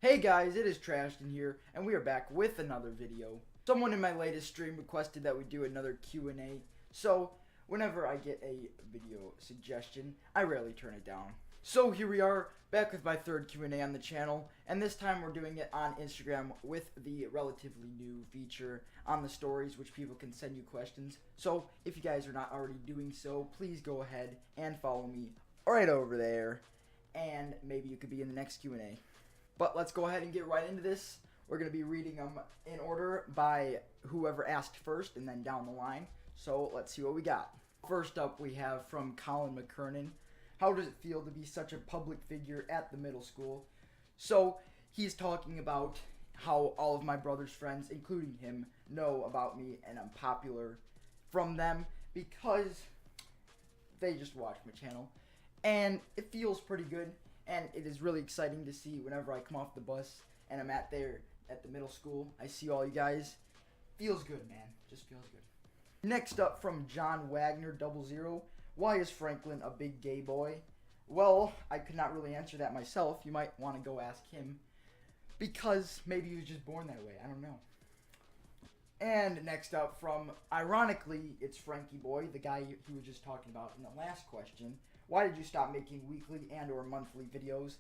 Hey guys, it is Trashton here, and we are back with another video. Someone in my latest stream requested that we do another Q&A, so whenever I get a video suggestion, I rarely turn it down. So here we are, back with my third Q&A on the channel, and this time we're doing it on Instagram with the relatively new feature on the stories, which people can send you questions. So if you guys are not already doing so, please go ahead and follow me right over there, and maybe you could be in the next Q&A. But let's go ahead and get right into this. We're going to be reading them in order by whoever asked first and then down the line. So let's see what we got. First up we have from Colin McKernan. How does it feel to be such a public figure at the middle school? So he's talking about how all of my brother's friends, including him, know about me and I'm popular from them because they just watch my channel. And it feels pretty good. And it is really exciting to see whenever I come off the bus and I'm at the middle school. I see all you guys. Feels good, man. Just feels good. Next up from John Wagner 00. Why is Franklin a big gay boy? Well, I could not really answer that myself. You might want to go ask him. Because maybe he was just born that way. I don't know. And next up from, ironically, it's Frankie Boy, the guy he was just talking about in the last question. Why did you stop making weekly and or monthly videos?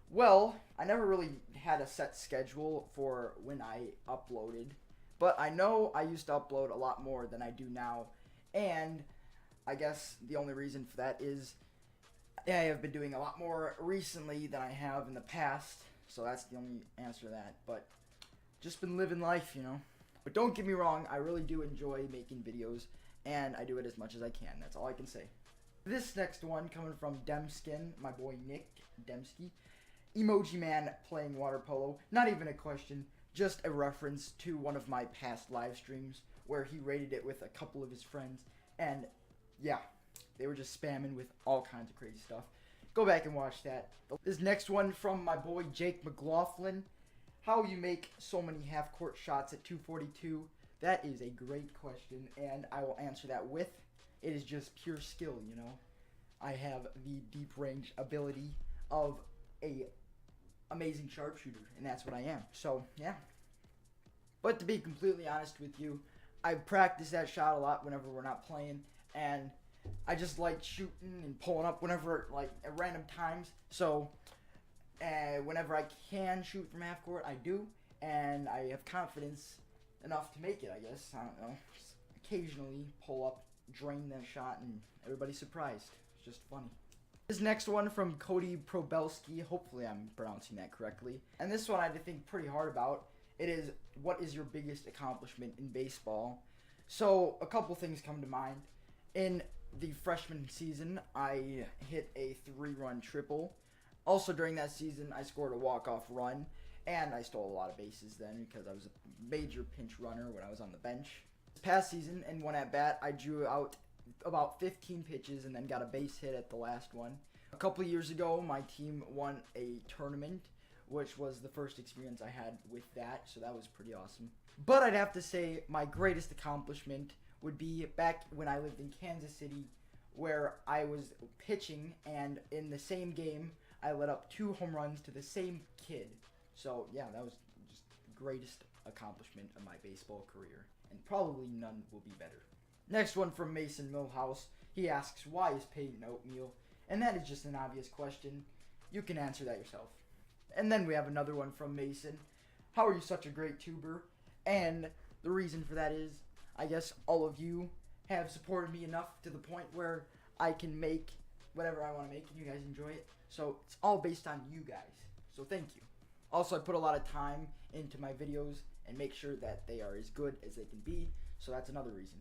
Well, I never really had a set schedule for when I uploaded, but I know I used to upload a lot more than I do now, and I guess the only reason for that is I have been doing a lot more recently than I have in the past, so that's the only answer to that, but just been living life, you know. But don't get me wrong, I really do enjoy making videos, and I do it as much as I can. That's all I can say. This next one coming from Dempsey, my boy Nick Dempsey. Emoji Man playing water polo. Not even a question, just a reference to one of my past live streams where he rated it with a couple of his friends. And yeah, they were just spamming with all kinds of crazy stuff. Go back and watch that. This next one from my boy Jake McLaughlin. How you make so many half-court shots at 242? That is a great question, and I will answer that with, it is just pure skill, you know. I have the deep range ability of a amazing sharpshooter, and that's what I am. So, yeah. But to be completely honest with you, I practice that shot a lot whenever we're not playing, and I just like shooting and pulling up whenever, like, at random times. So, whenever I can shoot from half court, I do, and I have confidence enough to make it, I guess. I don't know. Just occasionally pull up, drain that shot, and everybody's surprised. It's just funny. This next one from Cody Probst, hopefully I'm pronouncing that correctly. And this one I had to think pretty hard about. It is, what is your biggest accomplishment in baseball? So, a couple things come to mind. In the freshman season, I hit a 3-run triple. Also during that season, I scored a walk-off run, and I stole a lot of bases then because I was a major pinch runner when I was on the bench. This past season, in one at-bat, I drew out about 15 pitches and then got a base hit at the last one. A couple years ago, my team won a tournament, which was the first experience I had with that, so that was pretty awesome. But I'd have to say my greatest accomplishment would be back when I lived in Kansas City, where I was pitching, and in the same game, I let up 2 home runs to the same kid. So, yeah, that was just the greatest accomplishment of my baseball career. And probably none will be better. Next one from Mason Milhouse. He asks, why is Peyton oatmeal? And that is just an obvious question. You can answer that yourself. And then we have another one from Mason. How are you such a great tuber? And the reason for that is, I guess all of you have supported me enough to the point where I can make whatever I want to make and you guys enjoy it. So it's all based on you guys. So thank you. Also, I put a lot of time into my videos and make sure that they are as good as they can be. So that's another reason.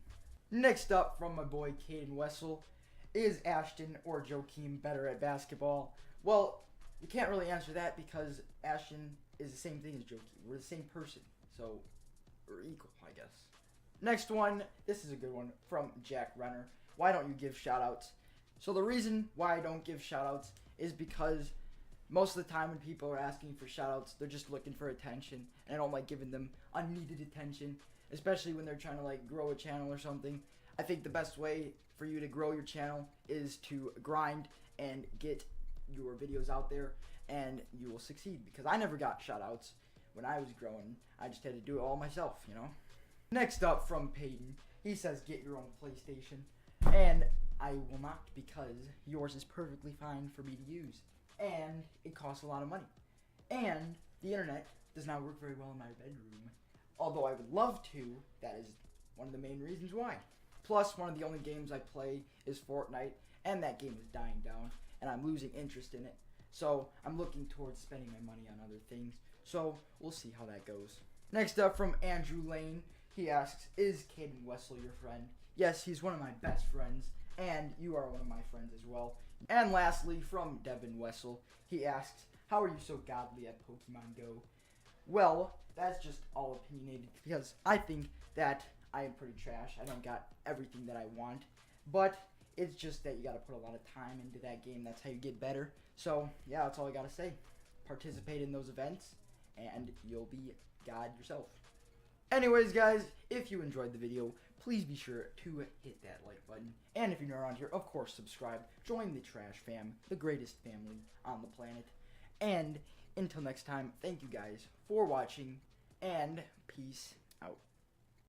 Next up from my boy Caden Wessel. Is Ashton or Joakim better at basketball? Well, you can't really answer that because Ashton is the same thing as Joakim. We're the same person. So we're equal, I guess. Next one. This is a good one from Jack Renner. Why don't you give shout outs? So the reason why I don't give shoutouts is because most of the time when people are asking for shoutouts, they're just looking for attention, and I don't like giving them unneeded attention, especially when they're trying to like grow a channel or something. I think the best way for you to grow your channel is to grind and get your videos out there, and you will succeed, because I never got shout outs when I was growing. I just had to do it all myself, you know. Next up from Peyton, he says get your own PlayStation, and I will not, because yours is perfectly fine for me to use, and it costs a lot of money, and the internet does not work very well in my bedroom, although I would love to. That is one of the main reasons why. Plus, one of the only games I play is Fortnite, and that game is dying down, and I'm losing interest in it, so I'm looking towards spending my money on other things, so we'll see how that goes. Next up from Andrew Lane, he asks, is Caden Wessel your friend? Yes, he's one of my best friends, and you are one of my friends as well. And lastly, from Devin Wessel, he asks, how are you so godly at Pokemon Go? Well, that's just all opinionated, because I think that I am pretty trash. I don't got everything that I want, but it's just that you gotta put a lot of time into that game. That's how you get better. So, yeah, that's all I gotta say. Participate in those events, and you'll be God yourself. Anyways, guys, if you enjoyed the video, please be sure to hit that like button. And if you're new around here, of course, subscribe. Join the Trash Fam, the greatest family on the planet. And until next time, thank you guys for watching, and peace out.